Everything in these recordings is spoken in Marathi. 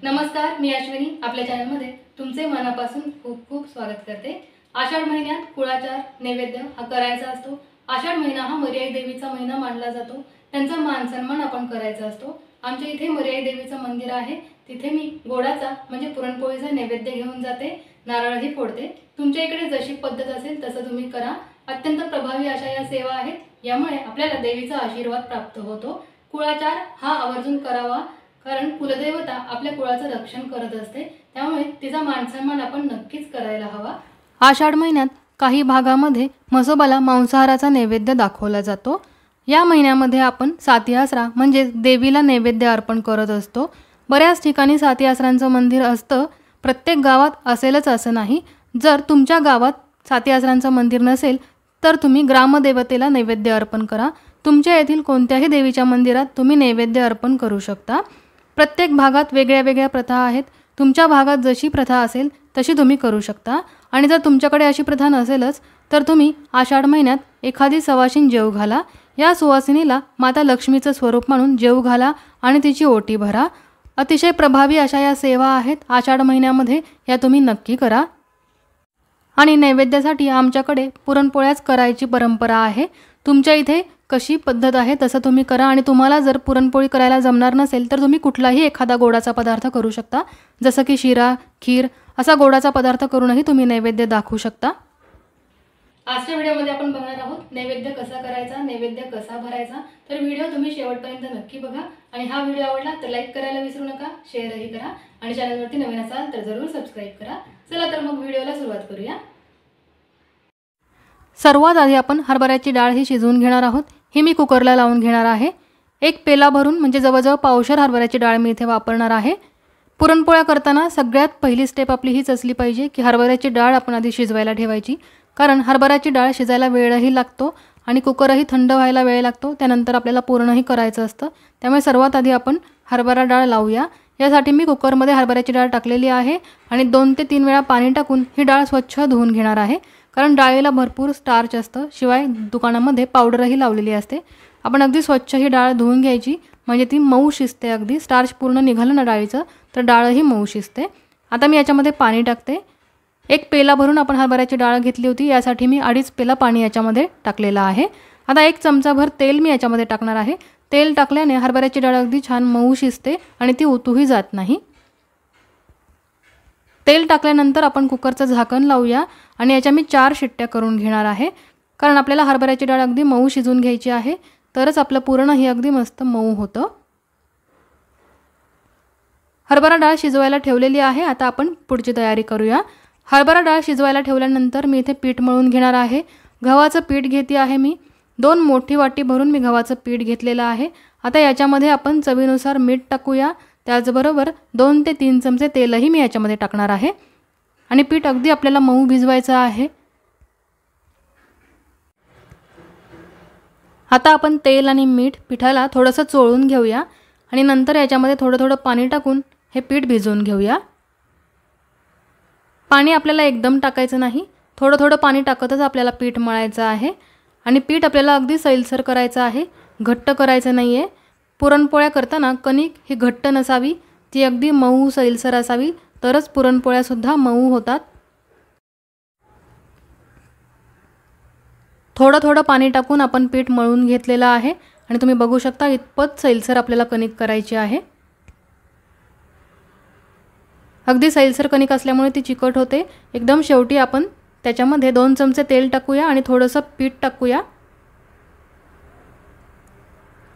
नमस्कार, मी अश्विनी आपल्या चॅनलमध्ये तुमचे मनापासून खूप खूप स्वागत करते। आषाढ महिन्यात कुळाचार नैवेद्य हा करायचा असतो। आषाढ महिना हा मर्याई देवीचा महिना मानला जातो। त्यांचा मान सन्मान आपण करायचा असतो। आमच्या इथे मर्याई देवीचं मंदिर आहे, तिथे मी गोडाचा म्हणजे पुरणपोळीचा नैवेद्य घेऊन जाते, नारळही फोडते। तुमच्या इकडे जशी पद्धत असेल तसं तुम्ही करा। अत्यंत प्रभावी अशा या सेवा आहेत, यामुळे आपल्याला देवीचा आशीर्वाद प्राप्त होतो। कुळाचार हा आवर्जून करावा, कारण कुलदेवता आपल्या कुळाचं रक्षण करत असते, त्यामुळे तिचा मानसन्मान आपण नक्कीच करायला हवा। आषाढ महिन्यात काही भागामध्ये म्हसोबाला मांसाहाराचा नैवेद्य दाखवला जातो। या महिन्यामध्ये आपण साती आसरा म्हणजे देवीला नैवेद्य अर्पण करत असतो। बऱ्याच ठिकाणी साती आसरांचं मंदिर असतं, प्रत्येक गावात असेलच असं नाही। जर तुमच्या गावात साती आसरांचं मंदिर नसेल तर तुम्ही ग्रामदेवतेला नैवेद्य अर्पण करा। तुमच्या येथील कोणत्याही देवीच्या मंदिरात तुम्ही नैवेद्य अर्पण करू शकता। प्रत्येक भागात वेगळ्या वेगळ्या प्रथा आहेत, तुमच्या भागात जशी प्रथा असेल तशी तुम्ही करू शकता। आणि जर तुमच्याकडे अशी प्रथा नसेलच तर तुम्ही आषाढ महिन्यात एखादी सवाशीण जेव घाला। या सुवासिनीला माता लक्ष्मीचं स्वरूप म्हणून जेव घाला आणि तिची ओटी भरा। अतिशय प्रभावी अशा या सेवा आहेत आषाढ महिन्यामध्ये, या तुम्ही नक्की करा। आणि नैवेद्यासाठी आमच्याकडे पुरणपोळ्याच करायची परंपरा आहे। तुमच्या इथे कशी पद्धत आहे तसं तुम्ही करा। आणि तुम्हाला जर पुरणपोळी करायला जमणार नसेल तर तुम्ही कुठलाही एखादा गोडाचा पदार्थ करू शकता, जसं की शिरा, खीर असा गोडाचा पदार्थ करूनही तुम्ही नैवेद्य दाखवू शकता। आजच्या व्हिडिओमध्ये आपण बघणार आहोत नैवेद्य कसा करायचा, नैवेद्य कसा भरायचा। तर व्हिडिओ तुम्ही शेवटपर्यंत नक्की बघा। आणि हा व्हिडिओ आवडला तर लाईक करायला विसरू नका, शेअरही करा आणि चॅनलवरती नवीन असाल तर जरूर सबस्क्राइब करा। चला तर मग व्हिडिओला सुरुवात करूया। सर्वात आधी आपण हरभऱ्याची डाळ ही शिजवून घेणार आहोत। ही मी कुकरला लावून घेणार आहे। एक पेला भरून म्हणजे जवळजवळ पावशेर हरभऱ्याची डाळ मी इथे वापरणार आहे। पुरणपोळ्या करताना सगळ्यात पहिली स्टेप आपली हीच असली पाहिजे की हरभऱ्याची डाळ आपण आधी शिजवायला ठेवायची, कारण हरभऱ्याची डाळ शिजायला वेळही लागतो आणि कुकरही थंड व्हायला वेळ लागतो, त्यानंतर आपल्याला पूर्णही करायचं असतं। त्यामुळे सर्वात आधी आपण हरभरा डाळ लावूया। यासाठी मी कुकरमध्ये हरभऱ्याची डाळ टाकलेली आहे आणि 2 ते 3 वेळा पाणी टाकून ही डाळ स्वच्छ धुवून घेणार आहे, कारण डाळीला भरपूर स्टार्च असतं, शिवाय दुकानामध्ये पावडरही लावलेली असते। आपण अगदी स्वच्छ ही डाळ धुवून घ्यायची, म्हणजे ती मऊ शिजते। अगदी स्टार्च पूर्ण निघालं ना डाळीचं तर डाळही मऊ शिजते। आता मी याच्यामध्ये पाणी टाकते। एक पेला भरून आपण हरभऱ्याची डाळ घेतली होती, यासाठी मी 2.5 पेला पाणी याच्यामध्ये टाकलेलं आहे। आता 1 चमचाभर तेल मी याच्यामध्ये टाकणार आहे। तेल टाकल्याने हरभऱ्याची डाळ अगदी छान मऊ शिजते आणि ती उतूही जात नाही। तेल टाकल्यानंतर आपण कुकरचं झाकण लावूया आणि याच्या मी 4 शिट्ट्या करून घेणार आहे, कारण आपल्याला हरभऱ्याची डाळ अगदी मऊ शिजून घ्यायची आहे, तरच आपलं पुरण ही अगदी मस्त मऊ होतं। हरभरा डाळ शिजवायला ठेवलेली आहे। आता आपण पुढची तयारी करूया। हरभरा डाळ शिजवायला ठेवल्यानंतर मी इथे पीठ मळून घेणार आहे। गव्हाचं पीठ घेते आहे मी। 2 मोठी वाटी भरून मी गव्हाचं पीठ घेतलेलं आहे। आता याच्यामध्ये आपण चवीनुसार मीठ टाकूया, त्याचबरोबर 2 ते 3 चमचे तेलही मी याच्यामध्ये टाकणार आहे। आणि पीठ अगदी आपल्याला मऊ भिजवायचं आहे। आता आपण तेल आणि मीठ पिठाला थोडंसं चोळून घेऊया आणि नंतर याच्यामध्ये थोडं थोडं पाणी टाकून हे पीठ भिजवून घेऊया। पाणी आपल्याला एकदम टाकायचं नाही, थोडं थोडं पाणी टाकतच आपल्याला पीठ मळायचं आहे। आणि पीठ आपल्याला अगदी सैलसर करायचं आहे, घट्ट करायचं नाही आहे। पुरणपोळ्या करताना कणिक ही घट्ट नसावी, ती अगदी मऊ सैलसर असावी, तरच पुरणपोळ्यासुद्धा मऊ होतात। थोडं थोडं पाणी टाकून आपण पीठ मळून घेतलेलं आहे आणि तुम्ही बघू शकता इतपत सैलसर आपल्याला कणिक करायची आहे। अगदी सैलसर कणिक असल्यामुळे ती चिकट होते। एकदम शेवटी आपण त्याच्यामध्ये 2 चमचे तेल टाकूया आणि थोडंसं पीठ टाकूया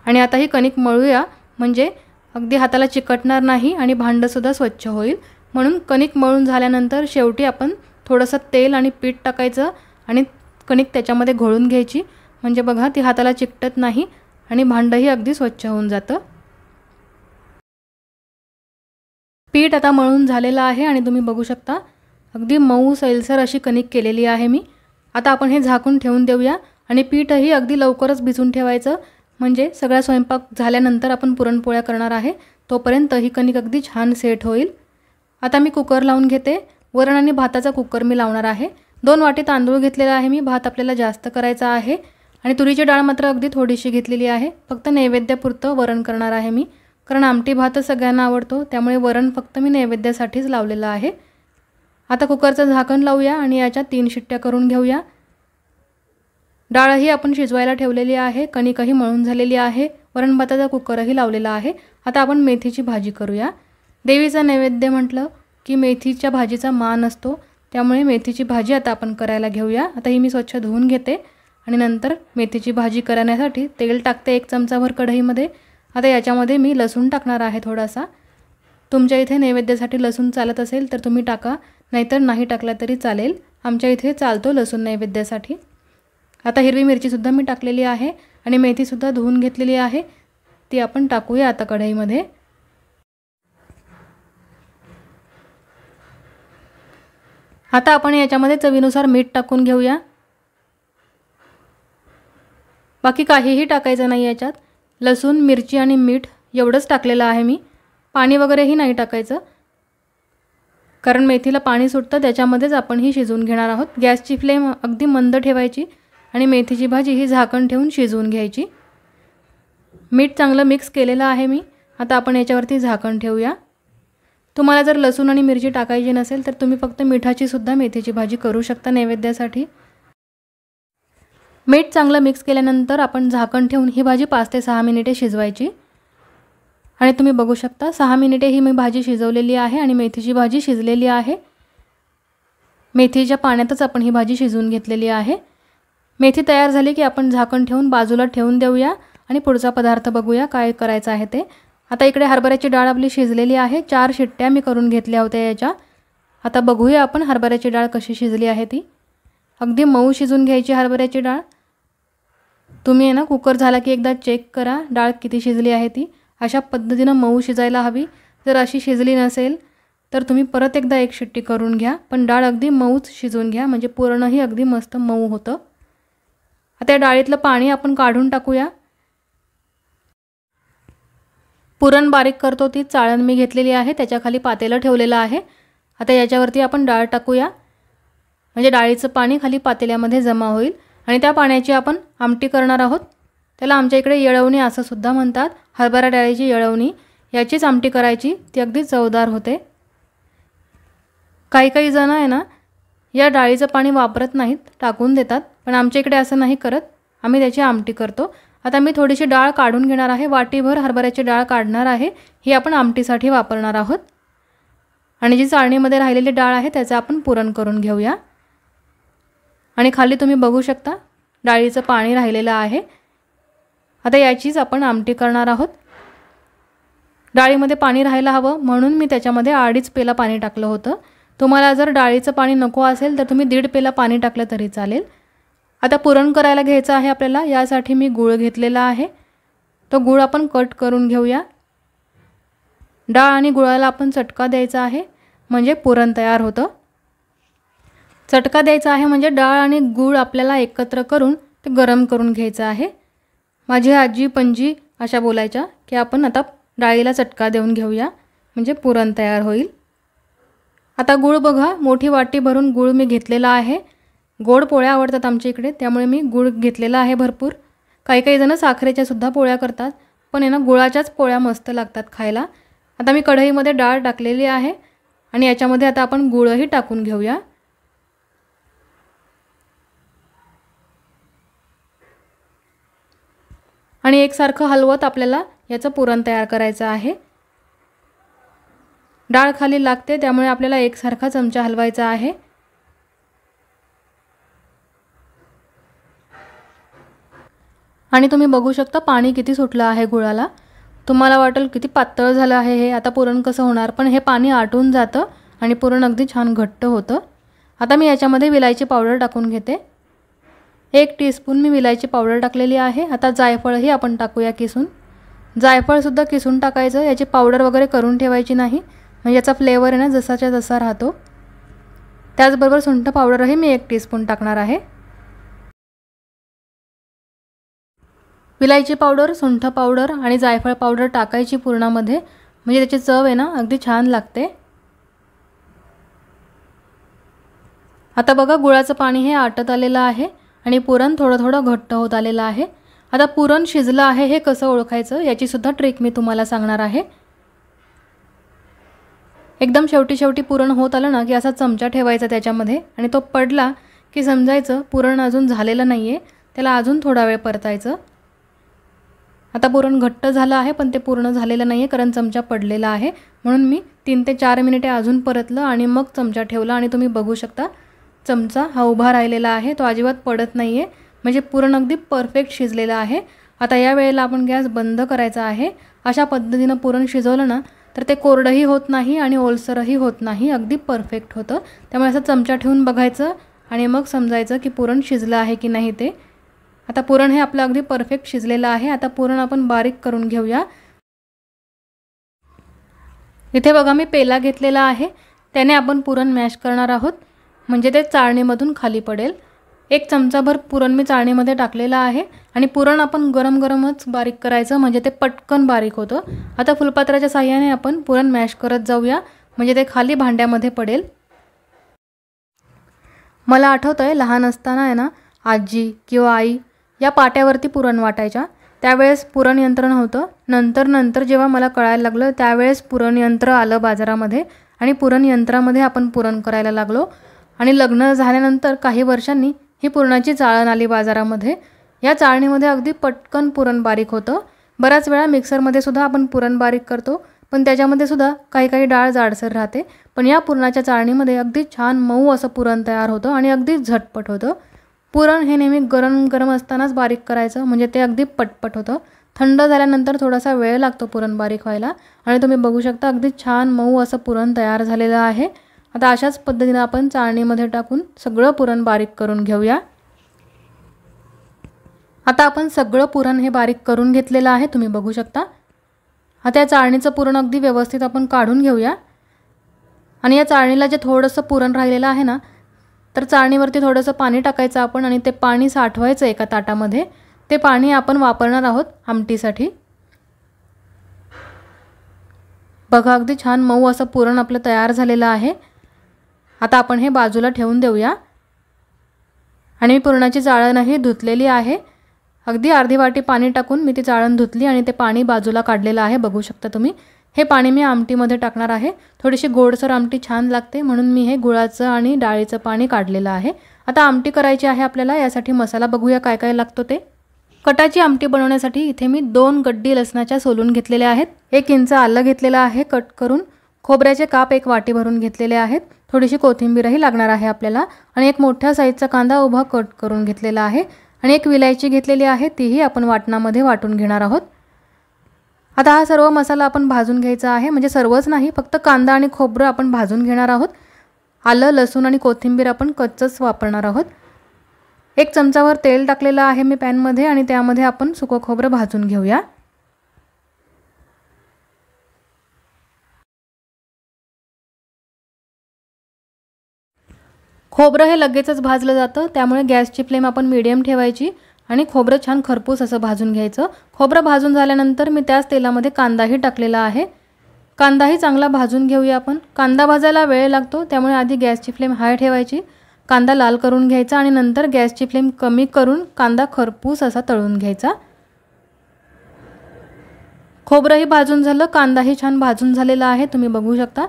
आणि आता ही कणिक मळूया, म्हणजे अगदी हाताला चिकटणार नाही आणि भांडंसुद्धा स्वच्छ होईल। म्हणून कणिक मळून झाल्यानंतर शेवटी आपण थोडंसं तेल आणि पीठ टाकायचं आणि कणिक त्याच्यामध्ये घोळून घ्यायची, म्हणजे बघा ती हाताला चिकटत नाही आणि भांडंही अगदी स्वच्छ होऊन जातं। पीठ आता मळून झालेलं आहे आणि तुम्ही बघू शकता अगदी मऊ सैलसर अशी कणिक केलेली आहे मी। आता आपण हे झाकून ठेवून देऊया आणि पीठही अगदी लवकरच भिजून ठेवायचं, म्हणजे सगळा स्वयंपाक झाल्यानंतर आपण पुरणपोळ्या करणार आहे तोपर्यंत ही कणिक अगदी छान सेट होईल। आता मी कुकर लावून घेते। वरण आणि भाताचा कुकर मी लावणार आहे। 2 वाटी तांदूळ घेतलेला आहे मी, भात आपल्याला जास्त करायचा आहे आणि तुरीची डाळ मात्र अगदी थोडीशी घेतलेली आहे, फक्त नैवेद्यापुरतं वरण करणार आहे मी। कारण आमटी भातच सगळ्यांना आवडतो, त्यामुळे वरण फक्त मी नैवेद्यासाठीच लावलेलं आहे। आता कुकरचं झाकण लावूया आणि याच्या 3 शिट्ट्या करून घेऊया। डाळही आपण शिजवायला ठेवलेली आहे, कणिकही मळून झालेली आहे, वरण भाताचा कुकरही लावलेला आहे। आता आपण मेथीची भाजी करूया। देवीचा नैवेद्य म्हटलं की मेथीच्या भाजीचा मान असतो, त्यामुळे मेथीची भाजी आता आपण करायला घेऊया। आता ही मी स्वच्छ धुवून घेते आणि नंतर मेथीची भाजी करण्यासाठी तेल टाकते 1 चमचाभर कढईमध्ये। आता याच्यामध्ये मी लसूण टाकणार आहे थोडासा। तुमच्या इथे नैवेद्यासाठी लसूण चालत असेल तर तुम्ही टाका, नाहीतर नाही टाकला तरी चालेल। आमच्या इथे चालतो लसूण नैवेद्यासाठी। आता हिरवी मिरची सुद्धा मी टाकलेली आहे आणि मेथी सुद्धा धुवून घेतलेली आहे, ती आपण टाकूया आता कढईमध्ये। आता आपण याच्यामध्ये चवीनुसार मीठ टाकून घेऊया। बाकी काहीही टाकायचं नाही याच्यात, लसूण मिरची आणि मीठ एवढंच टाकलेलं आहे मी। पाणी वगैरेही नाही टाकायचं, कारण मेथीला पाणी सुटतं, त्याच्यामध्येच आपण ही शिजवून घेणार आहोत। गॅसची फ्लेम अगदी मंद ठेवायची आणि मेथीची भाजी ही झाकण ठेवून शिजवून घ्यायची। मीठ चांगलं मिक्स केलेलं आहे मी। आता आपण याच्यावरती झाकण ठेवूया। तुम्हाला जर लसूण आणि मिरची टाकायची नसेल तर तुम्ही फक्त मिठाची सुद्धा मेथीची भाजी करू शकता नैवेद्यासाठी। मीठ चांगलं मिक्स केल्यानंतर आपण झाकण ठेवून ही भाजी 5 ते 6 मिनिटे शिजवायची। आणि तुम्ही बघू शकता 6 मिनिटे ही मी भाजी शिजवलेली आहे आणि मेथीची भाजी शिजलेली आहे। मेथीच्या पाण्यातच आपण ही भाजी शिजवून घेतलेली आहे। मेथी तयार झाली की आपण झाकण ठेवून बाजूला ठेवून देऊया आणि पुढचा पदार्थ बघूया काय करायचं आहे ते। आता इकडे हरभऱ्याची डाळ आपली शिजलेली आहे, 4 शिट्ट्या मी करून घेतल्या होत्या याच्या। आता बघूया आपण हरभऱ्याची डाळ कशी शिजली आहे ती। अगदी मऊ शिजून घ्यायची हरभऱ्याची डाळ। तुम्ही ना कुकर झाला की एकदा चेक करा डाळ किती शिजली आहे ती। अशा पद्धतीने मऊ शिजायला हवी। जर अशी शिजली नसेल तर तुम्ही परत एकदा 1 शिट्टी करून घ्या, पण डाळ अगदी मऊच शिजवून घ्या, म्हणजे पुरणही अगदी मस्त मऊ होतं। आता या डाळीतलं पाणी आपण काढून टाकूया। पुरण बारीक करतो ती चाळण मी घेतलेली आहे, त्याच्याखाली पातेलं ठेवलेलं आहे। आता याच्यावरती आपण डाळ टाकूया, म्हणजे डाळीचं पाणी खाली पातेल्यामध्ये जमा होईल आणि त्या पाण्याची आपण आमटी करणार आहोत। त्याला आमच्या इकडे येळवणी असं सुद्धा म्हणतात, हरभरा डाळीची येळवणी। याचीच आमटी करायची, ती अगदी चवदार होते। काही जण आहे ना या डाळीचं पाणी वापरत नाहीत, टाकून देतात, पण आमच्या इकडे असं नाही करत, आम्ही त्याची आमटी करतो। आता मी थोडीशी डाळ काढून घेणार आहे, वाटीभर हरभऱ्याची डाळ काढणार आहे, ही आपण आमटीसाठी वापरणार आहोत। आणि जी चाळणीमध्ये राहिलेली डाळ आहे त्याचं आपण पुरण करून घेऊया। आणि खाली तुम्ही बघू शकता डाळीचं पाणी राहिलेलं आहे। आता याचीच आपण आमटी करणार आहोत। डाळीमध्ये पाणी राहायला हवं म्हणून मी त्याच्यामध्ये 2.5 पेला पाणी टाकलं होतं। तुम्हाला जर डाळीचं पाणी नको असेल तर तुम्ही 1.5 पेला पाणी टाकलं तरी चालेल। आता पुरण करायला घ्यायचं आहे आपल्याला, यासाठी मी गूळ घेतलेला आहे, तो गूळ आपण कट करून घेऊया। डाळ आणि गुळाला आपण चटका द्यायचा आहे, म्हणजे पुरण तयार होतं। चटका द्यायचा आहे म्हणजे डाळ आणि गूळ आपल्याला एकत्र करून ते गरम करून घ्यायचं आहे। माझी आजी पणजी अशा बोलायच्या की आपण आता डाळीला चटका देऊन घेऊया, म्हणजे पुरण तयार होईल। आता गूळ बघा, मोठी वाटी भरून गूळ मी घेतलेला आहे। गोड पोळ्या आवडतात आमच्या इकडे, त्यामुळे मी गूळ घेतलेला आहे भरपूर। काही जण साखरेच्या सुद्धा पोळ्या करतात, पण आहे ना गुळाच्याच पोळ्या मस्त लागतात खायला। आता मी कढईमध्ये डाळ टाकलेली आहे आणि याच्यामध्ये आता आपण गूळही टाकून घेऊया। आणि एकसारखं हलवत आपल्याला याचं पुरण तयार करायचं आहे। डाळ खाली लागते त्यामुळे आपल्याला एकसारखा चमचा हलवायचा आहे। आणि तुम्ही बघू शकता पाणी किती सुटलं आहे गुळाला। तुम्हाला वाटेल किती पातळ झालं आहे हे, आता पुरण कसं होणार, पण हे पाणी आटून जातं आणि पुरण अगदी छान घट्ट होतं। आता मी याच्यामध्ये विलायची पावडर टाकून घेते, 1 टीस्पून मी विलायची पावडर टाकलेली आहे। आता जायफळही आपण टाकूया किसून। जायफळ सुद्धा किसून टाकायचं, याची पावडर वगैरे करून ठेवायची नाही, म्हणजे याचा फ्लेवर आहे ना जसाच्या तसा राहतो। त्याचबरोबर सुंठ पावडरही मी 1 टीस्पून टाकणार आहे। विलायची पावडर, सुंठ पावडर आणि जायफळ पावडर टाकायची पुरणामध्ये, म्हणजे त्याची चव आहे ना अगदी छान लागते। आता बघा गुळाचं पाणी हे आटत आलेलं आहे आणि पुरण थोडं घट्ट होत आलेलं आहे। आता पुरण शिजलं आहे हे कसं ओळखायचं याची सुद्धा ट्रिक मी तुम्हाला सांगणार आहे। एकदम शेवटी पुरण होत आलं ना की असा चमचा ठेवायचा त्याच्यामध्ये आणि तो पडला की समजायचं पुरण अजून झालेलं नाहीये, त्याला अजून थोडा वेळ परतायचं। आता पुरण घट्ट झालं आहे पण ते पूर्ण झालेलं नाहीये कारण चमचा पडलेला आहे, म्हणून मी 3 ते 4 मिनिटे अजून परतलं आणि मग चमचा ठेवला आणि तुम्ही बघू शकता चमचा हा उभा राहिलेला आहे, तो अजिबात पडत नाहीये, म्हणजे पुरण अगदी परफेक्ट शिजलेलं आहे। आता या वेळेला आपण गॅस बंद करायचा आहे। अशा पद्धतीने पुरण शिजवलं ना तर ते कोरडंही होत नाही आणि ओलसरही होत नाही, अगदी परफेक्ट होतं। त्यामुळे असं चमचा ठेवून बघायचं आणि मग समजायचं की पुरण शिजलं आहे की नाही ते। आता पुरण हे आपलं अगदी परफेक्ट शिजलेलं आहे। आता पुरण आपण बारीक करून घेऊया। इथे बघा मी पेला घेतलेला आहे, त्याने आपण पुरण मॅश करणार आहोत, म्हणजे ते चाळणीमधून खाली पडेल। 1 चमचाभर पुरण मी चाळणीमध्ये टाकलेला आहे आणि पुरण आपण गरमच बारीक करायचं, म्हणजे ते पटकन बारीक होतं। आता फुलपात्राच्या साहाय्याने आपण पुरण मॅश करत जाऊया, म्हणजे ते खाली भांड्यामध्ये पडेल। मला आठवतंय लहान असताना आहे ना आजी किंवा आई या पाट्यावरती पुरण वाटायच्या, त्यावेळेस पुरण यंत्र नव्हतं। नंतर जेव्हा मला कळायला लागलं त्यावेळेस पुरण यंत्र आलं बाजारामध्ये आणि पुरण यंत्रामध्ये आपण पुरण करायला लागलो। आणि लग्न झाल्यानंतर काही वर्षांनी ही पुरणाची चाळण आली बाजारामध्ये। या चाळणीमध्ये अगदी पटकन पुरण बारीक होतं। बराच वेळा मिक्सरमध्ये सुद्धा आपण पुरण बारीक करतो, पण त्याच्यामध्ये सुद्धा काही डाळ जाडसर राहते, पण या पुरणाच्या चाळणीमध्ये अगदी छान मऊ असं पुरण तयार होतं आणि अगदी झटपट होतं। पुरण हे नेहमी गरम असतानाच बारीक करायचं, म्हणजे ते अगदी पटपट होतं। थंड झाल्यानंतर थोडासा वेळ लागतो पुरण बारीक व्हायला आणि तुम्ही बघू शकता अगदी छान मऊ असं पुरण तयार झालेलं आहे। आता अशाच पद्धतीने आपण चाळणीमध्ये टाकून सगळं पुरण बारीक करून घेऊया। आता आपण सगळं पुरण हे बारीक करून घेतलेलं आहे, तुम्ही बघू शकता। आता या चाळणीचं पुरण अगदी व्यवस्थित आपण काढून घेऊया आणि या चाळणीला जे थोडंसं पुरण राहिलेलं आहे ना तर चाळणीवरती थोडंसं पाणी टाकायचं आपण आणि ते पाणी साठवायचं एका ताटामध्ये। ते पाणी आपण वापरणार आहोत आमटीसाठी। बघा अगदी छान मऊ असं पुरण आपलं तयार झालेलं आहे। आता आपण हे बाजूला ठेवून देऊया आणि मी पुरणाची चाळणही धुतलेली आहे। अगदी अर्धी वाटी पाणी टाकून मी ती चाळण धुतली आणि ते पाणी बाजूला काढलेलं आहे, बघू शकता तुम्ही। हे पाणी मी आमटीमध्ये टाकणार आहे, थोडीशी गोडसर आमटी छान लागते म्हणून मी हे गुळाचं आणि डाळीचं पाणी काढलेलं आहे। आता आमटी करायची आहे आपल्याला, यासाठी मसाला बघूया काय लागतो ते। कटाची आमटी बनवण्यासाठी इथे मी 2 गड्डी लसणाच्या सोलून घेतलेल्या आहेत, 1 इंच आलं घेतलेलं आहे कट करून, खोबऱ्याचे काप 1 वाटी भरून घेतलेले आहेत, थोडीशी कोथिंबीरही लागणार आहे आपल्याला आणि 1 मोठ्या साईजचा कांदा उभा कट करून घेतलेला आहे आणि 1 विलायची घेतलेली आहे, तीही आपण वाटणामध्ये वाटून घेणार आहोत। आता हा सर्व मसाला आपण भाजून घ्यायचा आहे, म्हणजे सर्वच नाही, फक्त कांदा आणि खोबरं आपण भाजून घेणार आहोत। आलं लसूण आणि कोथिंबीर आपण कच्चंच वापरणार आहोत। 1 चमचावर तेल टाकलेलं आहे मी पॅनमध्ये आणि त्यामध्ये आपण सुकं खोबरं भाजून घेऊया। खोबरं हे लगेचच भाजलं जातं, त्यामुळे गॅसची फ्लेम आपण मीडियम ठेवायची आणि खोबरं छान खरपूस असं भाजून घ्यायचं। खोबरं भाजून झाल्यानंतर मी त्याच तेलामध्ये कांदाही टाकलेला आहे, कांदाही चांगला भाजून घेऊया आपण। कांदा भाजायला वेळ लागतो, त्यामुळे आधी गॅसची फ्लेम हाय ठेवायची, कांदा लाल करून घ्यायचा आणि नंतर गॅसची फ्लेम कमी करून कांदा खरपूस असा तळून घ्यायचा। खोबरंही भाजून झालं, कांदाही छान भाजून झालेला आहे, तुम्ही बघू शकता।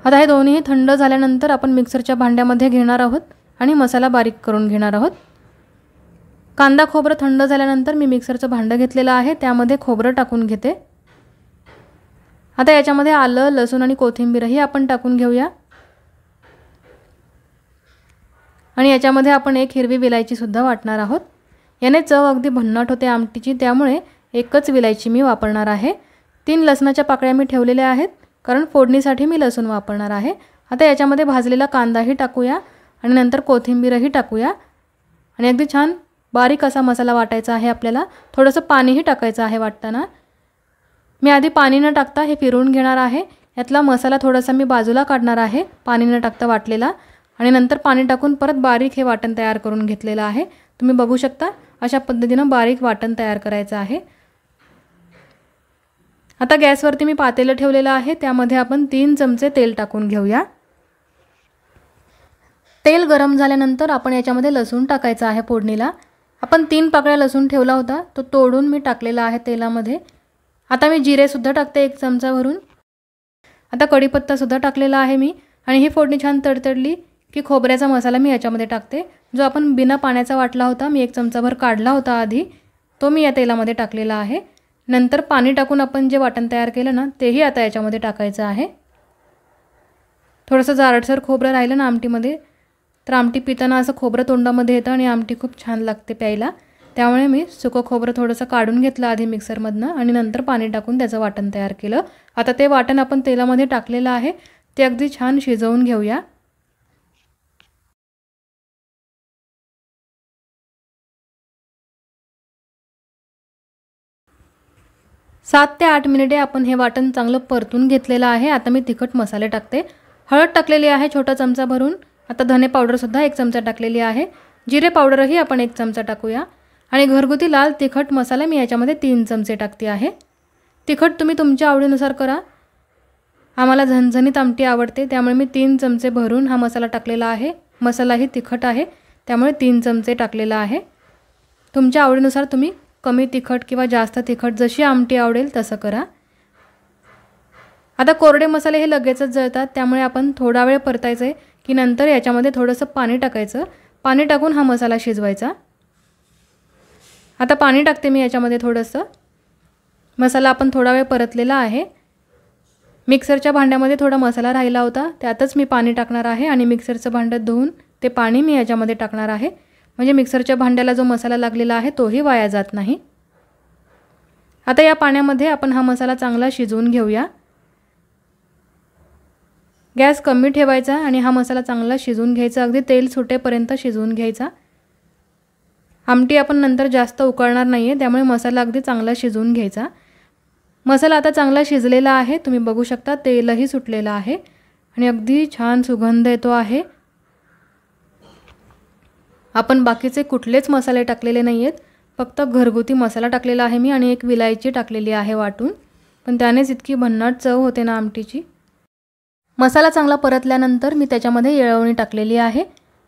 आता हे दोन्ही थंड झाल्यानंतर आपण मिक्सरच्या भांड्यामध्ये घेणार आहोत आणि मसाला बारीक करून घेणार आहोत। कांदा खोबरं थंड झाल्यानंतर मी मिक्सरचं भांडं घेतलेलं आहे, त्यामध्ये खोबरं टाकून घेते। आता याच्यामध्ये आलं लसूण आणि कोथिंबीरही आपण टाकून घेऊया आणि याच्यामध्ये आपण 1 हिरवी विलायची सुद्धा वाटणार आहोत। याने चव अगदी भन्नाट होते आमटीची, त्यामुळे 1च विलायची मी वापरणार आहे। 3 लसणाच्या पाकळ्या मी ठेवलेल्या आहेत, कारण फोडणीसाठी मी लसूण वापरणार आहे। आता याच्यामध्ये भाजलेला कांदाही टाकूया आणि नंतर कोथिंबीरही टाकूया आणि अगदी छान बारीक असा मसाला वाटायचा आहे आपल्याला। थोडंसं पाणीही टाकायचं आहे वाटताना। मी आधी पाणी न टाकता हे फिरवून घेणार आहे, यातला मसाला थोडासा मी बाजूला काढणार आहे पाणी न टाकता वाटलेला आणि नंतर पाणी टाकून परत बारीक हे वाटण तयार करून घेतलेलं आहे। तुम्ही बघू शकता अशा पद्धतीने बारीक वाटण तयार करायचं आहे। आता गॅसवरती मी पातेलं ठेवलेलं आहे, त्यामध्ये आपण 3 चमचे तेल टाकून घेऊया। तेल गरम झाल्यानंतर आपण याच्यामध्ये लसूण टाकायचा आहे फोडणीला आपण 3 पाकळ्या लसूण ठेवला होता, तो तोडून मी टाकलेला आहे तेलामध्ये। आता मी जिरेसुद्धा टाकते 1 चमचा भरून। आता कढीपत्तासुद्धा टाकलेला आहे मी आणि ही फोडणी छान तडतडली की खोबऱ्याचा मसाला मी याच्यामध्ये टाकते, जो आपण बिना पाण्याचा वाटला होता। मी 1 चमचाभर काढला होता आधी, तो मी या तेलामध्ये टाकलेला आहे। नंतर पाणी टाकून आपण जे वाटण तयार केलं ना, तेही आता याच्यामध्ये टाकायचं आहे। थोडंसं जाडसर खोबरं राहिलं ना आमटीमध्ये, तर आमटी पिताना असं खोबरं तोंडामध्ये येतं आणि आमटी खूप छान लागते प्यायला। त्यामुळे मी सुकं खोबरं थोडंसं काढून घेतलं आधी मिक्सरमधनं आणि नंतर पाणी टाकून त्याचं वाटण तयार केलं। आता ते वाटण आपण तेलामध्ये टाकलेलं आहे, ते अगदी छान शिजवून घेऊया। 7 ते 8 मिनिटे आपण हे वाटण चांगलं परतून घेतलेलं आहे। आता मी तिखट मसाले टाकते। हळद टाकलेली आहे छोटा चमचा भरून। आता धने पावडर सुद्धा 1 चमचा टाकलेली आहे। जिरे पावडरही आपण 1 चमचा टाकूया आणि घरगुती लाल तिखट मसाला मी याच्यामध्ये 3 चमचे टाकते आहे। तिखट तुम्ही तुमच्या आवडीनुसार करा। आम्हाला झणझणीत आमटी आवडते, त्यामुळे मी 3 चमचे भरून हा मसाला टाकलेला आहे। मसालाही तिखट आहे, त्यामुळे 3 चमचे टाकलेला आहे। तुमच्या आवडीनुसार तुम्ही कमी तिखट किंवा जास्त तिखट जशी आमटी आवडेल तसं करा। आता कोरडे मसाले हे लगेचच जळतात, त्यामुळे आपण थोडा वेळ परतायचे की नंतर याच्यामध्ये थोडंसं पाणी टाकायचं। पाणी टाकून हा मसाला शिजवायचा। आता पाणी टाकते मी याच्यामध्ये थोडंसं। मसाला आपण थोडा वेळ परतलेला आहे। मिक्सरच्या भांड्यामध्ये थोडा मसाला राहिला होता, त्यातच मी पाणी टाकणार आहे आणि मिक्सरचं भांडं धुवून ते पाणी मी याच्यामध्ये टाकणार आहे, म्हणजे मिक्सरच्या भांड्याला जो मसाला लागलेला आहे तोही वाया जात नाही। आता या पाण्यामध्ये आपण हा मसाला चांगला शिजवून घेऊया। गॅस कमी ठेवायचा आणि हा मसाला चांगला शिजवून घ्यायचा, अगदी तेल सुटेपर्यंत शिजवून घ्यायचा। आमटी आपण नंतर जास्त उकळणार नाहीये, त्यामुळे मसाला अगदी चांगला शिजवून घ्यायचा। मसाला आता चांगला शिजलेला आहे, तुम्ही बघू शकता तेलही सुटलेलं आहे आणि अगदी छान सुगंध येतो आहे। आपण बाकीचे कुठलेच मसाले टाकलेले नाहीयेत, फक्त घरगुती मसाला टाकलेला आहे मी आणि एक विलायची टाकलेली आहे वाटून, पण त्यानेच इतकी भन्नाट चव होते ना आमटीची। मसाला चांगला परतल्यानंतर मी त्याच्यामध्ये येळवणी टाकलेली आहे,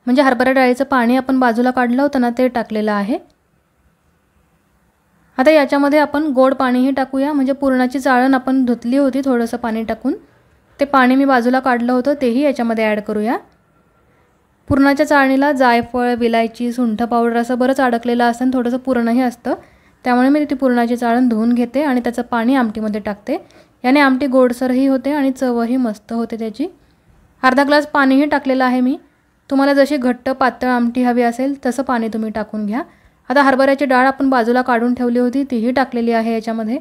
म्हणजे हरभरा डाळीचं पाणी आपण बाजूला काढलं होतं ना, ते टाकलेलं आहे। आता याच्यामध्ये आपण गोड पाणीही टाकूया, म्हणजे पुरणाची चाळण आपण धुतली होती थोडंसं पाणी टाकून, ते पाणी मी बाजूला काढलं होतं तेही याच्यामध्ये ॲड करूया। पुरणाच्या चाळणीला जायफळ, विलायची, सुंठ पावडर असं बरंच अडकलेलं असतं, थोडंसं पुरणही असतं, त्यामुळे मी ती पुरणाची चाळण धुवून घेते आणि त्याचं पाणी आमटीमध्ये टाकते। याने आमटी गोडसरही होते आणि चवही मस्त होते त्याची। अर्धा ग्लास पाणीही टाकलेलं आहे मी। तुम्हाला जशी घट्ट पातळ आमटी हवी असेल तसं पाणी तुम्ही टाकून घ्या। आता हरभऱ्याची डाळ आपण बाजूला काढून ठेवली होती, तीही टाकलेली आहे याच्यामध्ये।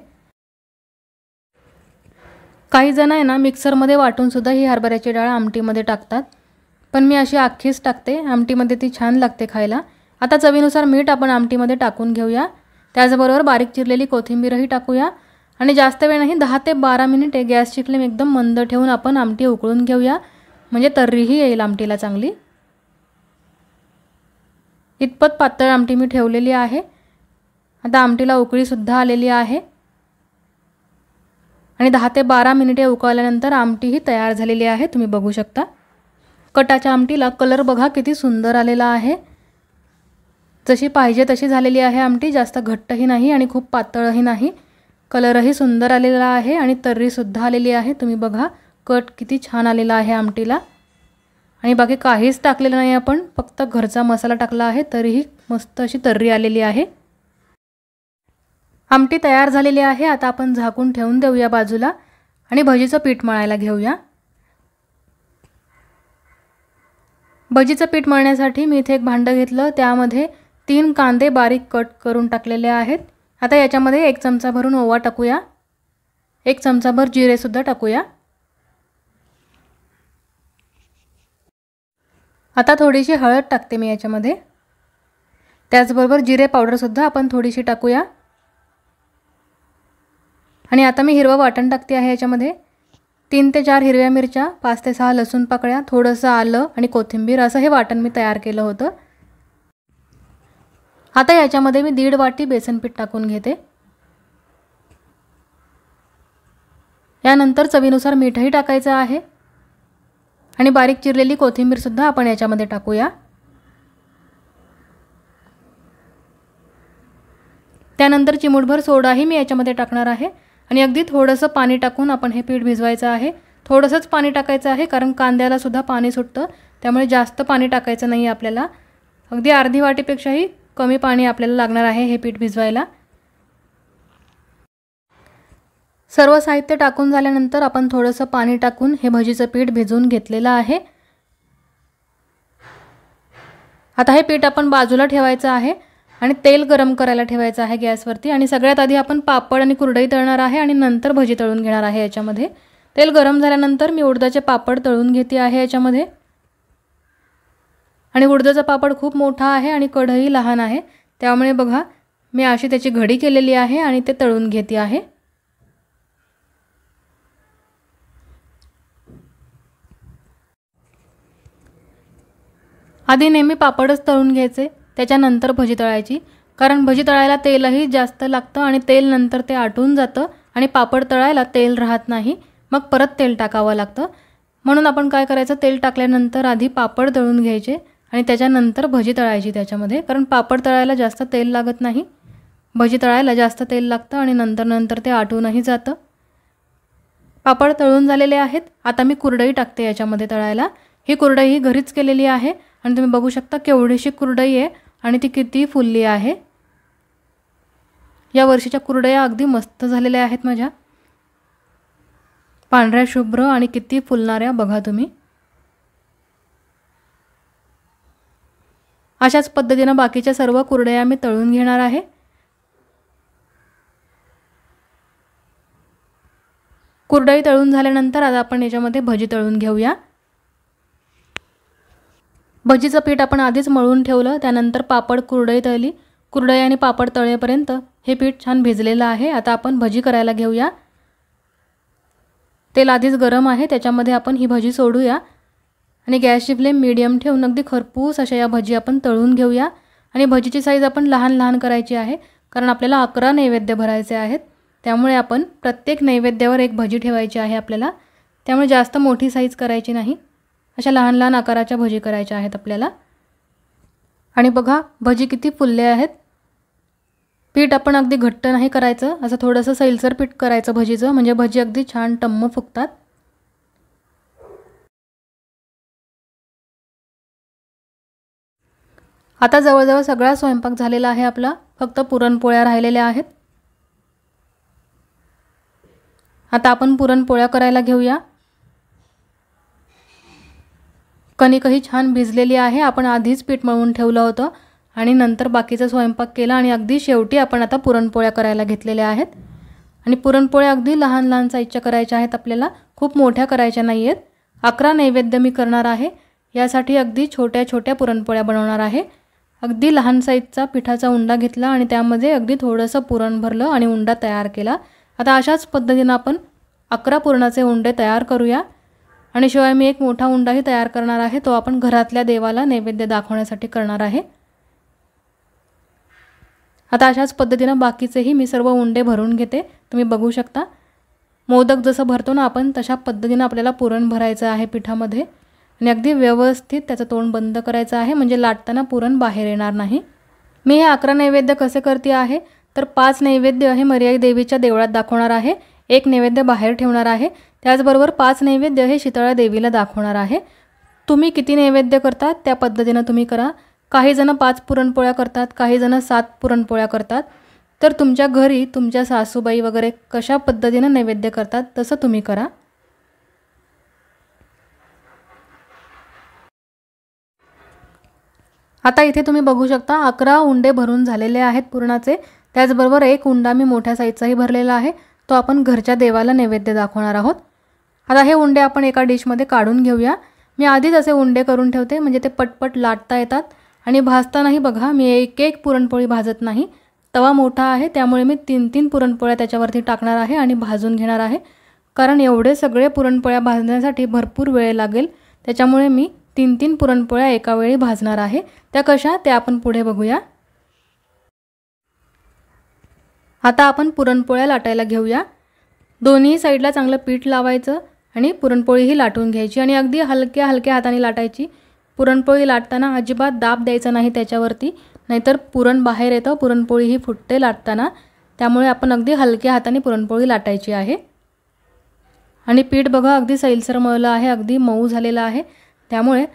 काही जण आहे ना मिक्सरमध्ये वाटून सुद्धा ही हरभऱ्याची डाळ आमटीमध्ये टाकतात, पण मी अशी अख्खीच टाकते, आमटीमध्ये ती छान लागते खायला। आता चवीनुसार मीठ आपण आमटीमध्ये टाकून घेऊया, त्याचबरोबर बारीक चिरलेली कोथिंबीरही टाकूया आणि जास्त वेळ नाही 10 ते 12 मिनिटे गॅसची फ्लेम एकदम मंद ठेवून आपण आमटी उकळून घेऊया, म्हणजे तर्रीही येईल आमटीला चांगली। इतपत पातळ आमटी मी ठेवलेली आहे। आता आमटीला उकळी सुद्धा आलेली आहे आणि 10 ते 12 मिनिटे उकळल्यानंतर आमटी ही तयार झालेली आहे, तुम्ही बघू शकता। कटाच्या आमटीला कलर बघा किती सुंदर आलेला आहे, जशी पाहिजे तशी झालेली आहे आमटी, जास्त घट्टही नाही आणि खूप पातळही नाही। कलरही सुंदर आलेला आहे आणि तर्री सुद्धा आलेली आहे, तुम्ही बघा कट किती छान आलेला आहे आमटीला। आणि बाकी काहीच टाकलेलं नाही आपण, फक्त घरचा मसाला टाकला आहे, तरीही मस्त अशी तर्री आलेली आहे। आमटी तयार झालेली आहे। आता आपण झाकून ठेवून देऊया बाजूला आणि भजीचं पीठ मळायला घेऊया। भजीचं पीठ मळण्यासाठी मी इथे एक भांडं घेतलं, त्यामध्ये 3 कांदे बारीक कट करून टाकलेले आहेत। आता याच्यामध्ये 1 चमचा भरून ओवा टाकूया, 1 चमचाभर जिरे सुद्धा टाकूया। आता थोडीशी हळद टाकते मी याच्यामध्ये, त्याचबरोबर जिरे पावडर सुद्धा आपण थोडीशी टाकूया आणि आता मी हिरवं वाटण टाकते आहे याच्यामध्ये। 3 ते 4 हिरव्या मिरच्या, 5 ते 6 लसूण पाकळ्या, थोडंसं आलं आणि कोथिंबीर असं हे वाटण मी तयार केलं होतं। आता याच्यामध्ये मी 1.5 वाटी बेसन पीठ टाकून घेते। यानंतर चवीनुसार मीठही टाकायचं आहे आणि बारीक चिरलेली कोथिंबीर सुद्धा आपण याच्यामध्ये टाकूया। त्यानंतर चिमूटभर सोडाही मी याच्यामध्ये टाकणार आहे आणि अगदी थोडंसं पाणी टाकून आपण हे पीठ भिजवायचं आहे। थोडंसंच पाणी टाकायचं आहे कारण कांद्याला सुद्धा पाणी सुटतं, त्यामुळे जास्त पाणी टाकायचं नाही आपल्याला। अगदी अर्धी वाटीपेक्षाही कमी पाणी आपल्याला लागणार आहे हे पीठ भिजवायला। सर्व साहित्य टाकून झाल्यानंतर आपण थोडंसं पाणी टाकून हे भजीचं पीठ भिजवून घेतलेलं आहे। आता हे पीठ आपण बाजूला ठेवायचं आहे आणि तेल गरम करायला ठेवायचं आहे गॅसवरती। आणि सगळ्यात आधी आपण पापड आणि कुरडई तळणार आहे आणि नंतर भजी तळून घेणार आहे याच्यामध्ये। तेल गरम झाल्यानंतर मी उडदाचे पापड तळून घेते आहे याच्यामध्ये। आणि उडदाचा पापड खूप मोठा आहे आणि कढई लहान आहे, त्यामुळे बघा मी अशी त्याची घडी केलेली आहे आणि ते तळून घेते आहे। आधी नेहमी पापडच तळून घ्यायचे, त्याच्यानंतर भजी तळायची, कारण भजी तळायला तेलही जास्त लागतं आणि तेल नंतर ते आटून जातं आणि पापड तळायला तेल राहत नाही, मग परत तेल टाकावं लागतं। म्हणून आपण काय करायचं, तेल टाकल्यानंतर आधी पापड तळून घ्यायचे आणि त्याच्यानंतर भजी तळायची त्याच्यामध्ये, कारण पापड तळायला जास्त तेल लागत नाही, भजी तळायला जास्त तेल लागतं आणि नंतर ते आटूनही जातं। पापड तळून झालेले आहेत। आता मी कुरडई टाकते याच्यामध्ये तळायला। ही कुरडई ही घरीच केलेली आहे आणि तुम्ही बघू शकता केवढीशी कुरडई आहे आणि ती किती फुलली आहे। या वर्षीच्या कुरडया अगदी मस्त झालेल्या आहेत माझ्या, पांढऱ्या शुभ्र आणि किती फुलणाऱ्या बघा तुम्ही। अशाच पद्धतीने बाकीच्या सर्व कुरडया मी तळून घेणार आहे। कुरडई तळून झाल्यानंतर आता आपण याच्यामध्ये भजी तळून घेऊया। भजीचं पीठ आपण आधीच मळून ठेवलं, त्यानंतर पापड कुरडई तळली, कुरडई आणि पापड तळेपर्यंत हे पीठ छान भिजलेलं आहे। आता आपण भजी करायला घेऊया। तेल आधीच गरम आहे, त्याच्यामध्ये आपण ही भजी सोडूया आणि गॅसची फ्लेम मीडियम ठेवून अगदी खरपूस अशा या भजी आपण तळून घेऊया। आणि भजीची साईज आपण लहान लहान करायची आहे, कारण आपल्याला 11 नैवेद्य भरायचे आहेत, त्यामुळे आपण प्रत्येक नैवेद्यावर एक भजी ठेवायची आहे आपल्याला, त्यामुळे जास्त मोठी साईज करायची नाही, अशा लहान लहान आकाराच्या भजी करायच्या आहेत आपल्याला। आणि बघा भजी किती फुलले आहेत। पीठ आपण अगदी घट्ट नाही करायचं, असं थोडंसं सैलसर पीठ करायचं भजीचं, म्हणजे भजी अगदी छान टम्म फुगतात। आता जवळजवळ सगळा स्वयंपाक झालेला आहे आपला, फक्त पुरणपोळ्या राहिलेल्या आहेत। आता आपण पुरणपोळ्या करायला घेऊया। कणिकही छान भिजलेली आहे, आपण आधीच पीठ मळून ठेवलं होतं आणि नंतर बाकीचा स्वयंपाक केला आणि अगदी शेवटी आपण आता पुरणपोळ्या करायला घेतलेल्या आहेत। आणि पुरणपोळ्या अगदी लहान लहान साईजच्या करायच्या आहेत आपल्याला, खूप मोठ्या करायच्या नाही आहेत। 11 नैवेद्य मी करणार आहे, यासाठी अगदी छोट्या छोट्या पुरणपोळ्या बनवणार आहे। अगदी लहान साईजचा पिठाचा उंडा घेतला आणि त्यामध्ये अगदी थोडंसं पुरण भरलं आणि उंडा तयार केला। आता अशाच पद्धतीने आपण 11 पुरणाचे उंडे तयार करूया। आणि शिवाय मी एक मोठा उंडाही तयार करणार आहे, तो आपण घरातल्या देवाला नैवेद्य दाखवण्यासाठी करणार आहे। आता अशाच पद्धतीने बाकीचेही मी सर्व उंडे भरून घेते, तुम्ही बघू शकता। मोदक जसं भरतो ना आपण, तशा पद्धतीने आपल्याला पुरण भरायचं आहे पिठामध्ये आणि अगदी व्यवस्थित त्याचं तोंड बंद करायचं आहे, म्हणजे लाटताना पुरण बाहेर येणार नाही। मी हे 11 नैवेद्य कसे करते आहे, तर 5 नैवेद्य हे मर्याई देवीच्या देवळात दाखवणार आहे, एक नैवेद्य बाहेर ठेवणार आहे, त्याचबरोबर 5 नैवेद्य हे शीतळा देवीला दाखवणार आहे। तुम्ही किती नैवेद्य करतात त्या पद्धतीने तुम्ही करा। काही जण 5 पुरणपोळ्या करतात, काही जण 7 पुरणपोळ्या करतात, तर तुमच्या घरी तुमच्या सासूबाई वगैरे कशा पद्धतीने नैवेद्य करतात तसं तुम्ही करा। आता इथे तुम्ही बघू शकता 11 उंडे भरून झालेले आहेत पुरणाचे, त्याचबरोबर एक उंडा मी मोठ्या साईजचाही भरलेला आहे, तो आपण घरच्या देवाला नैवेद्य दाखवणार आहोत। आता हे उंडे आपण एका डिशमध्ये काढून घेऊया। मी आधीच असे उंडे करून ठेवते, म्हणजे ते पटपट लाटता येतात आणि भाजतानाही बघा मी एक एक पुरणपोळी भाजत नाही, तवा मोठा आहे त्यामुळे मी 3-3 पुरणपोळ्या त्याच्यावरती टाकणार आहे आणि भाजून घेणार आहे, कारण एवढे सगळे पुरणपोळ्या भाजण्यासाठी भरपूर वेळ लागेल, त्याच्यामुळे मी 3-3 पुरणपोळ्या एका वेळी भाजणार आहे। त्या कशा ते आपण पुढे बघूया। आता आपण पुरणपोळ्या लाटायला घेऊया। दोन्ही साईडला चांगलं पीठ लावायचं आणि पुरणपोळी ही लाटून घ्यायची आणि अगदी हलक्या हलक्या हाताने लाटायची। पुरणपोळी लाटताना अजिबात दाब द्यायचा नाही त्याच्यावरती, नाहीतर पुरण बाहेर येतं, पुरणपोळी ही फुटते लाटताना। त्यामुळे आपण अगदी हलक्या हाताने पुरणपोळी लाटायची आहे। आणि पीठ बघा अगदी सैलसर मळलं आहे, अगदी मऊ झालेलं आहे, त्यामुळे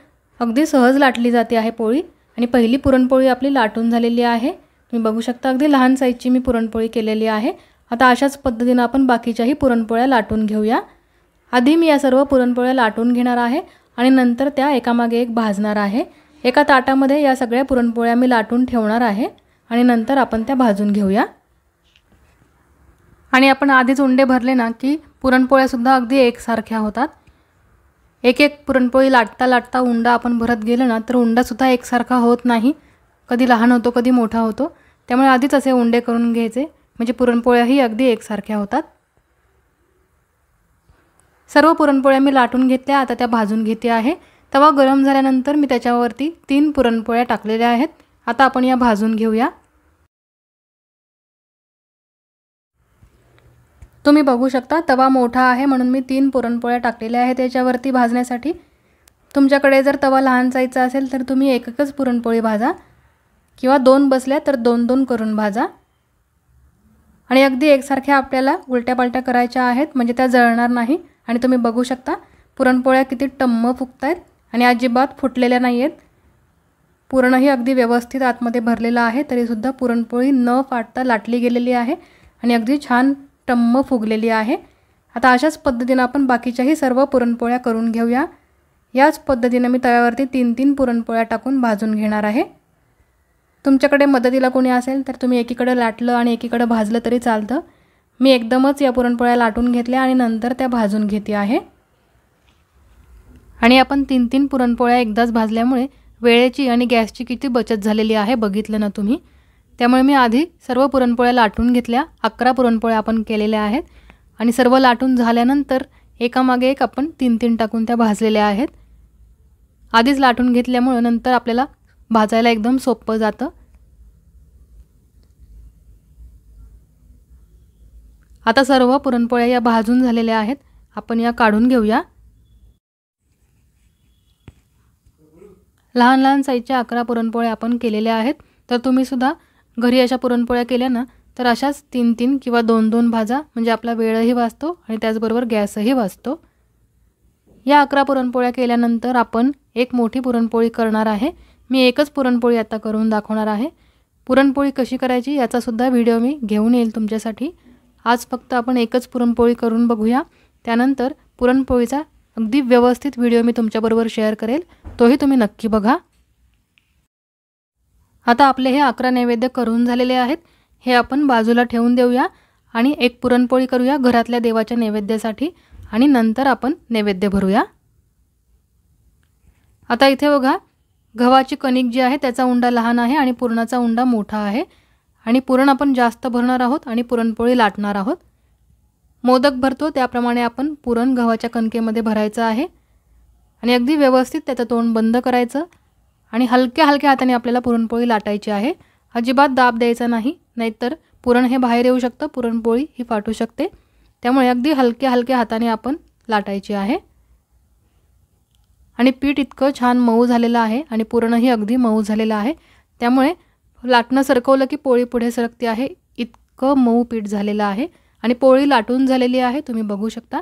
अगदी सहज लाटली जाते आहे पोळी। आणि पहिली पुरणपोळी आपली लाटून झालेली आहे। तुम्ही बघू शकता अगदी लहान साईजची मी पुरणपोळी केलेली आहे। आता अशाच पद्धतीने आपण बाकीच्याही पुरणपोळ्या लाटून घेऊया। आधी मी या सर्व पुरणपोळ्या लाटून घेणार आहे आणि नंतर त्या एकामागे एक भाजणार आहे। एका ताटामध्ये या सगळ्या पुरणपोळ्या मी लाटून ठेवणार आहे आणि नंतर आपण त्या भाजून घेऊया। आणि आपण आधीच उंडे भरले ना की पुरणपोळ्या सुद्धा अगदी एकसारख्या होतात। एक एक पुरणपोळी लाटता लाटता उंडा आपण भरत गेलो ना तर उंडा सुद्धा एकसारखा होत नाही, कधी लहान होतो कधी मोठा होतो। त्यामुळे आधीच असे उंडे करून घ्यायचे, म्हणजे पुरणपोळ्याही अगदी एकसारख्या होतात। सर्व पुरणपोळ्या मी लाटून घेतल्या, आता त्या भाजून घेते आहे। तवा गरम झाल्यानंतर मी त्याच्यावरती 3 पुरणपोळ्या टाकलेल्या आहेत। आता आपण या भाजून घेऊया। तुम्ही बघू शकता तवा मोठा आहे म्हणून मी 3 पुरणपोळ्या टाकलेल्या आहेत याच्यावरती भाजण्यासाठी। तुमच्याकडे जर तवा लहान साईजचा असेल तर तुम्ही एकच पुरणपोळी भाजा, किंवा 2 बसल्या तर 2-2 करून भाजा। आणि अगदी एकसारख्या आपल्याला उलट्या पालट्या करायच्या आहेत, म्हणजे त्या जळणार नाही। आणि तुम्ही बघू शकता पुरणपोळ्या किती टम्म फुगतायत आणि अजिबात फुटलेल्या नाहीयेत। पुरणही अगदी व्यवस्थित आतमध्ये भरलेलं आहे, तरी सुद्धा पुरणपोळी न फाटता लाटली गेलेली आहे आणि अगदी छान टम्म फुगलेली आहे। आता अशाच पद्धतीने आपण बाकीच्याही सर्व पुरणपोळ्या करून घेऊया। याच पद्धतीने मी तव्यावरती 3-3 पुरणपोळ्या टाकून भाजून घेणार आहे। तुमच्याकडे मदतीला कोणी असेल तर तुम्ही एकीकडे लाटलं आणि एकीकडे भाजलं तरी चालतं। मी एकदमच या पुरणपोळ्या लाटून घेतल्या आणि नंतर त्या भाजून घेते आहे। आणि आपण 3-3 पुरणपोळ्या एकदाच भाजल्यामुळे वेळेची आणि गॅसची किती बचत झालेली आहे बघितलं ना तुम्ही। त्यामुळे मी आधी सर्व पुरणपोळ्या लाटून घेतल्या, 11 पुरणपोळ्या आपण केलेल्या आहेत। आणि सर्व लाटून झाल्यानंतर एकामागे एक आपण 3-3 टाकून त्या भाजलेल्या आहेत। आधीच लाटून घेतल्यामुळे नंतर आपल्याला भाजायला एकदम सोपं जातं। आता सर्व पुरणपोळ्या या भाजून झालेल्या आहेत, आपण या काढून घेऊया। लहान लहान साईजच्या 11 पुरणपोळ्या आपण केलेल्या आहेत। तर तुम्ही सुद्धा घरी अशा पुरणपोळ्या केल्या ना तर अशाच 3-3 किंवा 2-2 भाजा, म्हणजे आपला वेळही वाचतो आणि त्याचबरोबर गॅसही वाचतो। या 11 पुरणपोळ्या केल्यानंतर आपण एक मोठी पुरणपोळी करणार आहे। मी एकच पुरणपोळी आता करून दाखवणार आहे। पुरणपोळी कशी करायची याचा सुद्धा व्हिडिओ मी घेऊन येईल तुमच्यासाठी। आज फक्त आपण एकच पुरणपोळी करून बघूया, त्यानंतर पुरणपोळीचा अगदी व्यवस्थित व्हिडिओ मी तुमच्याबरोबर शेअर करेल, तोही तुम्ही नक्की बघा। आता आपले हे 11 नैवेद्य करून झालेले आहेत, हे आपण बाजूला ठेवून देऊया आणि एक पुरणपोळी करूया घरातल्या देवाच्या नैवेद्यासाठी आणि नंतर आपण नैवेद्य भरूया। आता इथे बघा गव्हाची कणिक जी आहे त्याचा उंडा लहान आहे आणि पुरणाचा उंडा मोठा आहे आणि पुरण आपण जास्त भरणार आहोत आणि पुरणपोळी लाटणार आहोत। मोदक भरतो त्याप्रमाणे आपण पुरण गव्हाच्या कणकेमध्ये भरायचं आहे आणि अगदी व्यवस्थित त्याचं तोंड बंद करायचं आणि हलक्या हलक्या हाताने आपल्याला पुरणपोळी लाटायची आहे। अजिबात दाब द्यायचा नाही, नाहीतर पुरण हे बाहेर येऊ शकतं, पुरणपोळी ही फाटू शकते। त्यामुळे अगदी हलक्या हलक्या हाताने आपण लाटायची आहे। आणि पीठ इतकं छान मऊ झालेलं आहे आणि पुरणही अगदी मऊ झालेलं आहे, त्यामुळे लाटणं सरकवलं की पोळी पुढे सरकते आहे, इतकं मऊ पीठ झालेलं आहे आणि पोळी लाटून झालेली आहे, तुम्ही बघू शकता।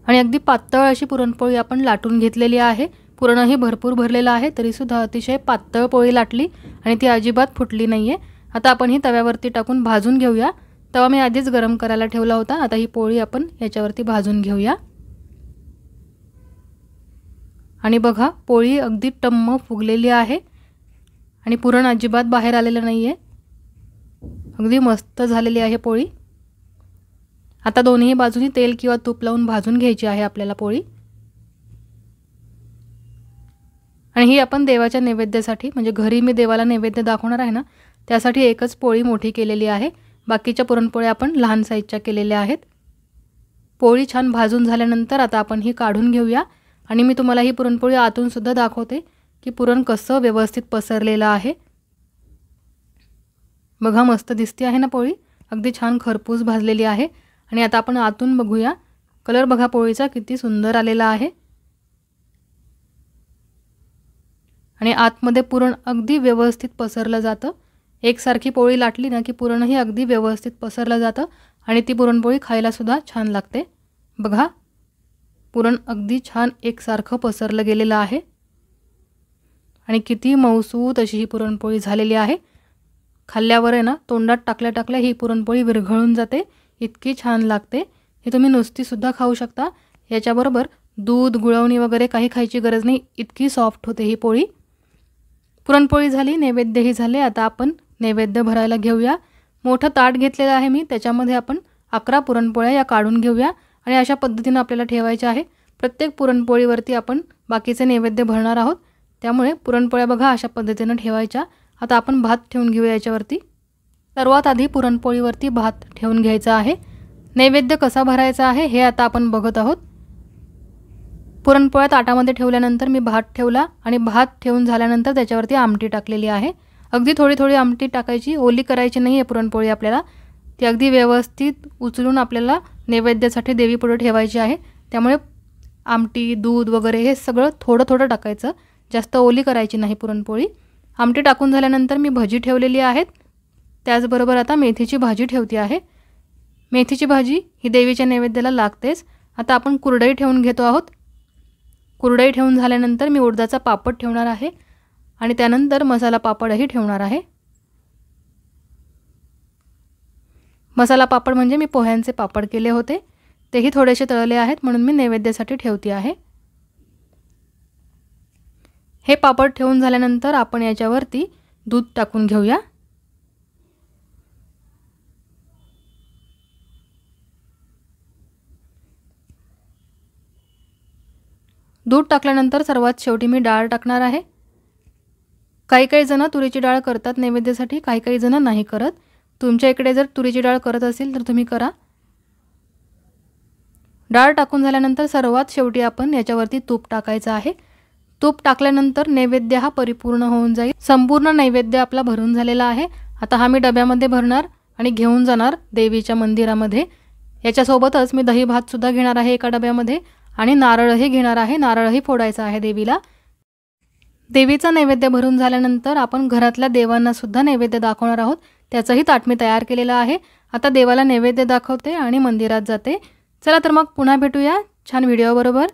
आणि अगदी पातळ अशी पुरणपोळी आपण लाटून घेतलेली आहे। पुरणही भरपूर भरलेलं आहे, तरी सुद्धा अतिशय पातळ पोळी लाटली आणि ती अजिबात फुटली नाहीये। आता आपण ही तव्यावरती टाकून भाजून घेऊया। तवा मी आधीच गरम करायला ठेवला होता, आता ही पोळी आपण याच्यावरती भाजून घेऊया। आणि बघा पोळी अगदी टम्म फुगलेली आहे आणि पुरण अजिबात बाहेर आलेलं नाहीये, अगदी मस्त झालेली आहे पोळी। आता दोन्ही बाजूनी तेल किंवा तूप लावून भाजून घ्यायची आहे आपल्याला पोळी। आणि ही आपण देवाच्या नैवेद्यासाठी, म्हणजे घरी मी देवाला नैवेद्य दाखवणार आहे ना त्यासाठी एकच पोळी मोठी केलेली आहे, बाकीच्या पुरणपोळ्या आपण लहान साईजच्या केलेल्या आहेत। पोळी छान भाजून झाल्यानंतर आता आपण ही काढून घेऊया आणि मी तुम्हाला ही पुरणपोळी आतून सुद्धा दाखवते की पुरण कसं व्यवस्थित पसरलेलं आहे। बघा मस्त दिसते आहे ना पोळी, अगदी छान खरपूस भाजलेली आहे। आणि आता आपण आतून बघूया कलर बघा पोळीचा किती सुंदर आलेला आहे आणि आतमध्ये पुरण अगदी व्यवस्थित पसरलं जातं। एकसारखी पोळी लाटली ना की पुरणही अगदी व्यवस्थित पसरलं जातं आणि ती पुरणपोळी खायला सुद्धा छान लागते। बघा पुरण अगदी छान एकसारखं पसरलं गेलेलं आहे आणि किती मऊसूत अशी ही पुरणपोळी झालेली आहे। खाल्ल्यावर आहे ना तोंडात टाकल्या टाकल्या ही पुरणपोळी विरघळून जाते, इतकी छान लागते। हे तुम्ही नुसती सुद्धा खाऊ शकता, याच्याबरोबर दूध गुळवणी वगैरे काही खायची गरज नाही, इतकी सॉफ्ट होते ही पोळी। पुरणपोळी झाली, नैवेद्यही झाले। आता आपण नैवेद्य भरायला घेऊया। मोठं ताट घेतलेलं आहे मी, त्याच्यामध्ये आपण 11 पुरणपोळ्या या काढून घेऊया आणि अशा पद्धतीने आपल्याला ठेवायचे आहे। प्रत्येक पुरणपोळीवरती आपण बाकीचे नैवेद्य भरणार आहोत, त्यामुळे पुरणपोळ्या बघा अशा पद्धतीने ठेवायच्या। आता आपण भात ठेवून घेऊया याच्यावरती। सर्वात आधी पुरणपोळीवरती भात ठेवून घ्यायचा आहे। नैवेद्य कसा भरायचा आहे हे आता आपण बघत आहोत। पुरणपोळ्या ताटामध्ये ठेवल्यानंतर मी भात ठेवला आणि भात ठेवून झाल्यानंतर त्याच्यावरती आमटी टाकलेली आहे। अगदी थोडी थोडी आमटी टाकायची, ओली करायची नाही आहे पुरणपोळी आपल्याला। ती अगदी व्यवस्थित उचलून आपल्याला नैवेद्यासाठी देवीपुढे ठेवायची आहे, त्यामुळे आमटी दूध वगैरे हे सगळं थोडं थोडं टाकायचं, जास्त ओली करायची नाही पुरणपोळी। आमटी टाकून झाल्यानंतर मी भजी ठेवलेली आहेत, त्याचबरोबर आता मेथीची भाजी ठेवते आहे। मेथीची भाजी ही देवीच्या नैवेद्याला लागतेच। आता आपण कुरडई ठेवून घेतो आहोत। कुरडई ठेवून झाल्यानंतर मी उडदाचा पापड ठेवणार आहे आणि त्यानंतर मसाला पापडही ठेवणार आहे। मसाला पापड म्हणजे मी पोह्यांचे पापड केले होते, तेही थोडेसे तळले आहेत म्हणून मी नैवेद्यासाठी ठेवते आहे। हे पापड ठेवून झाल्यानंतर आपण याच्यावरती दूध टाकून घेऊया। दूध टाकल्यानंतर सर्वात शेवटी मी डाळ टाकणार आहे। काही जण तुरीची डाळ करतात नैवेद्यासाठी, काही जण नाही करत। तुमच्या इकडे जर तुरीची डाळ करत असेल तर तुम्ही करा। डाळ टाकून झाल्यानंतर सर्वात शेवटी आपण याच्यावरती तूप टाकायचं आहे। तूप टाकल्यानंतर नैवेद्य हा परिपूर्ण होऊन जाईल। संपूर्ण नैवेद्य आपला भरून झालेला आहे। आता हा मी डब्यामध्ये भरणार आणि घेऊन जाणार देवीच्या मंदिरामध्ये। याच्यासोबतच मी दही भात सुद्धा घेणार आहे एका डब्यामध्ये आणि नारळही घेणार आहे, नारळही फोडायचा आहे देवीला। देवीचा नैवेद्य भरून झाल्यानंतर आपण घरातल्या देवांना सुद्धा नैवेद्य दाखवणार आहोत, त्याचंही ताट मी तयार केलेलं आहे। आता देवाला नैवेद्य दाखवते आणि मंदिरात जाते। चला तर मग पुन्हा भेटूया छान व्हिडिओ बरोबर।